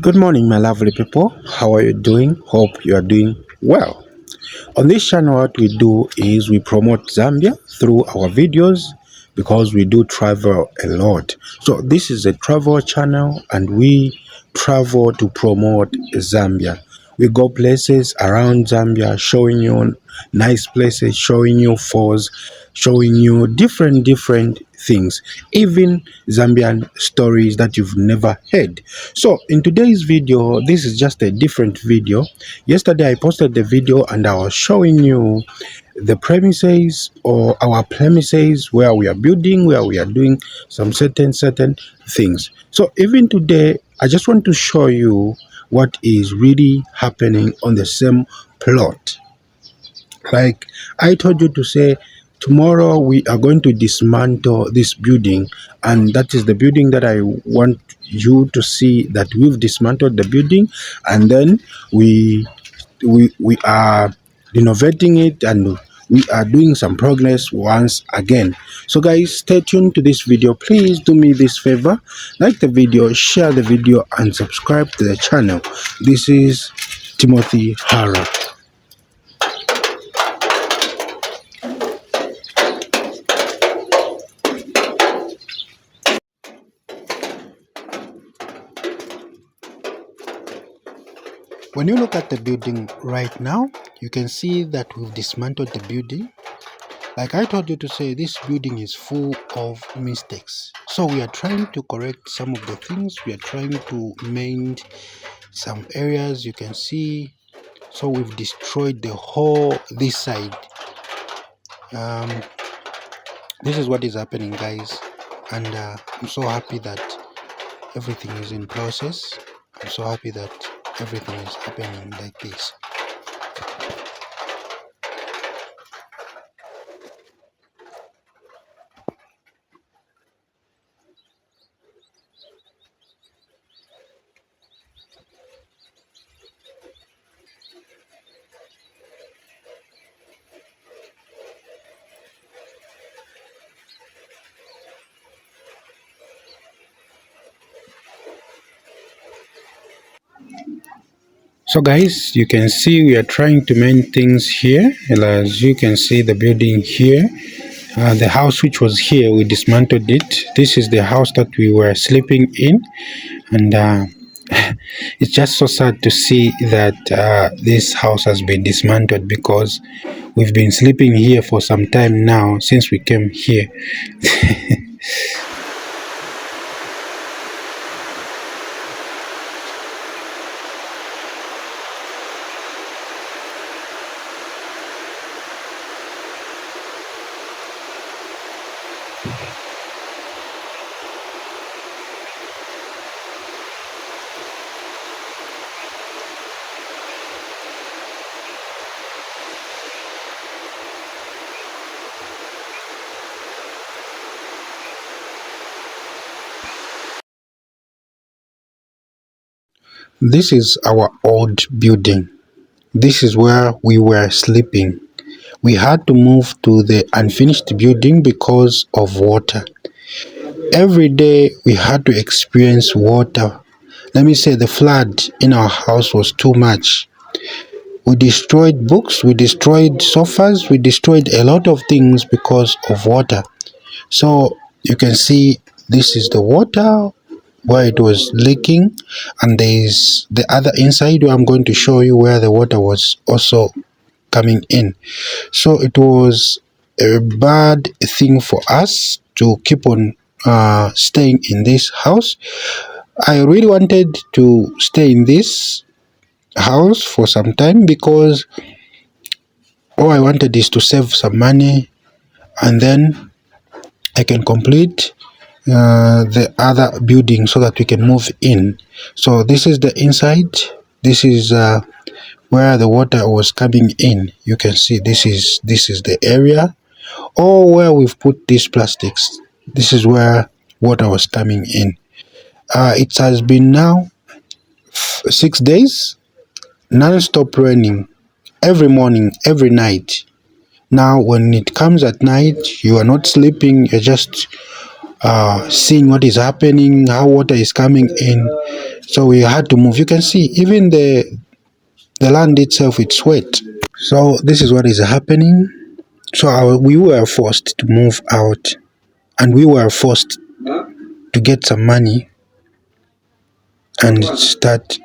Good morning, my lovely people. How are you doing? Hope you are doing well. On this channel, what we do is we promote Zambia through our videos because we do travel a lot. So this is a travel channel and we travel to promote Zambia. We go places around Zambia, showing you nice places, showing you falls, showing you different things, even Zambian stories that you've never heard. So in today's video, this is just a different video. Yesterday I posted the video and I was showing you the premises or our premises where we are building, where we are doing some certain things. So even today I just want to show you what is really happening on the same plot. Like I told you to say, tomorrow we are going to dismantle this building, and that is the building that I want you to see, that we've dismantled the building, and then we are renovating it, and we are doing some progress once again. So guys, stay tuned to this video. Please do me this favor, like the video, share the video, and subscribe to the channel. This is Timothy Hara. When you look at the building right now, you can see that we've dismantled the building. Like I told you to say, this building is full of mistakes. So we are trying to correct some of the things. We are trying to mend some areas, you can see. So we've destroyed the whole this side. This is what is happening, guys. And I'm so happy that everything is in process. I'm so happy that everything is happening like this. So guys, you can see we are trying to mend things here. As you can see the building here, the house which was here, we dismantled it. This is the house that we were sleeping in, and it's just so sad to see that this house has been dismantled, because we've been sleeping here for some time now since we came here. This is our old building. This is where we were sleeping. We had to move to the unfinished building because of water. Every day we had to experience water. Let me say the flood in our house was too much. We destroyed books, we destroyed sofas, we destroyed a lot of things because of water. So you can see this is the water where it was leaking, and there is the other inside where I'm going to show you where the water was also coming in. So it was a bad thing for us to keep on staying in this house. I really wanted to stay in this house for some time, because all I wanted is to save some money, and then I can complete the other building so that we can move in. So this is the inside. This is where the water was coming in. You can see this is the area, or where we've put these plastics. This is where water was coming in. It has been now 6 days non-stop raining, every morning, every night. Now when it comes at night, you are not sleeping, you're just seeing what is happening, how water is coming in. So we had to move. You can see even the land itself, it's wet. So this is what is happening. So we were forced to move out, and we were forced to get some money and start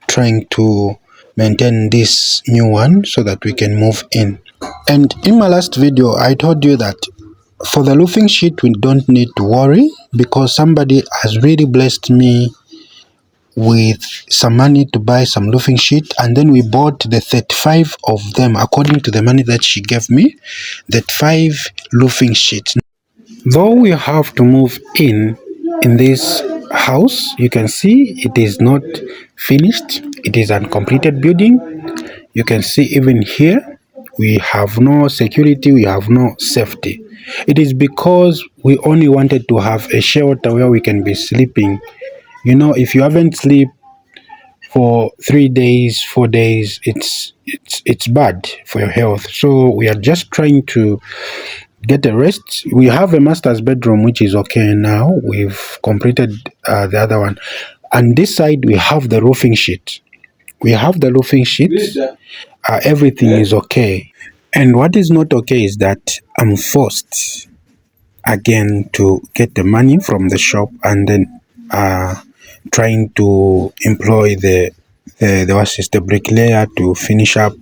trying to maintain this new one so that we can move in. And in my last video, I told you that for the roofing sheet, we don't need to worry because somebody has really blessed me with some money to buy some roofing sheet, and then we bought the 35 of them according to the money that she gave me, that 5 roofing sheets. Though we have to move in this house, you can see it is not finished. It is a completed building. You can see even here we have no security, we have no safety. It is because we only wanted to have a shelter where we can be sleeping. You know, if you haven't slept for 3 days, 4 days, it's bad for your health. So we are just trying to get a rest. We have a master's bedroom which is okay now. We've completed the other one, and this side we have the roofing sheet. We have the roofing sheet. Everything is okay. And what is not okay is that I'm forced again to get the money from the shop and then trying to employ the bricklayer to finish up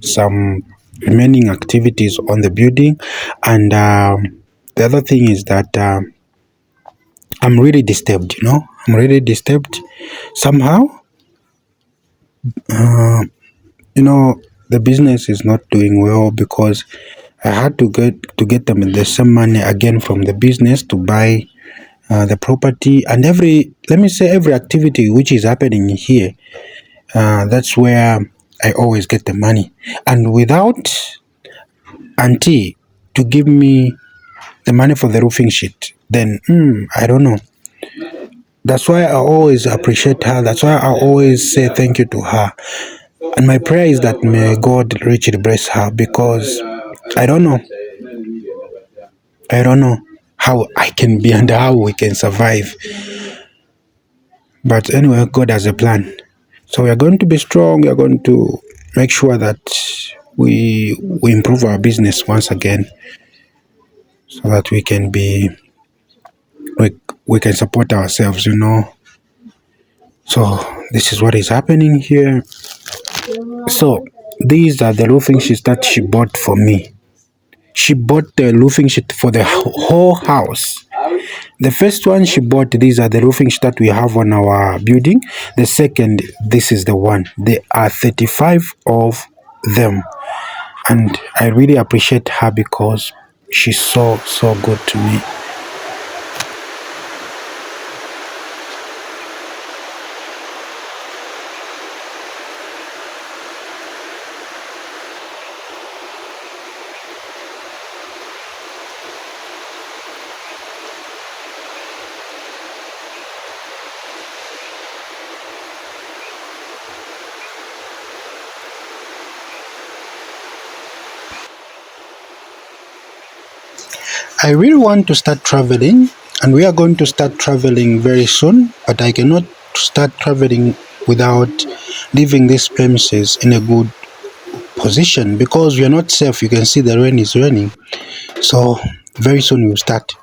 some remaining activities on the building. And the other thing is that I'm really disturbed, you know. I'm really disturbed somehow. You know, the business is not doing well because I had to get them the same money again from the business to buy the property, and every activity which is happening here. That's where I always get the money, and without auntie to give me the money for the roofing sheet, then I don't know. That's why I always appreciate her. That's why I always say thank you to her. And my prayer is that may God richly bless her because I don't know. I don't know how I can be and how we can survive. But anyway, God has a plan. So we are going to be strong. We are going to make sure that we improve our business once again so that we, we can support ourselves, you know. So this is what is happening here. So these are the roofing sheets that she bought for me. She bought the roofing sheet for the whole house. The first one she bought, these are the roofing sheets that we have on our building. The second, this is the one. There are 35 of them. And I really appreciate her because she's so good to me. I really want to start traveling, and we are going to start traveling very soon, but I cannot start traveling without leaving these premises in a good position because we are not safe. You can see the rain is raining. So very soon we'll start.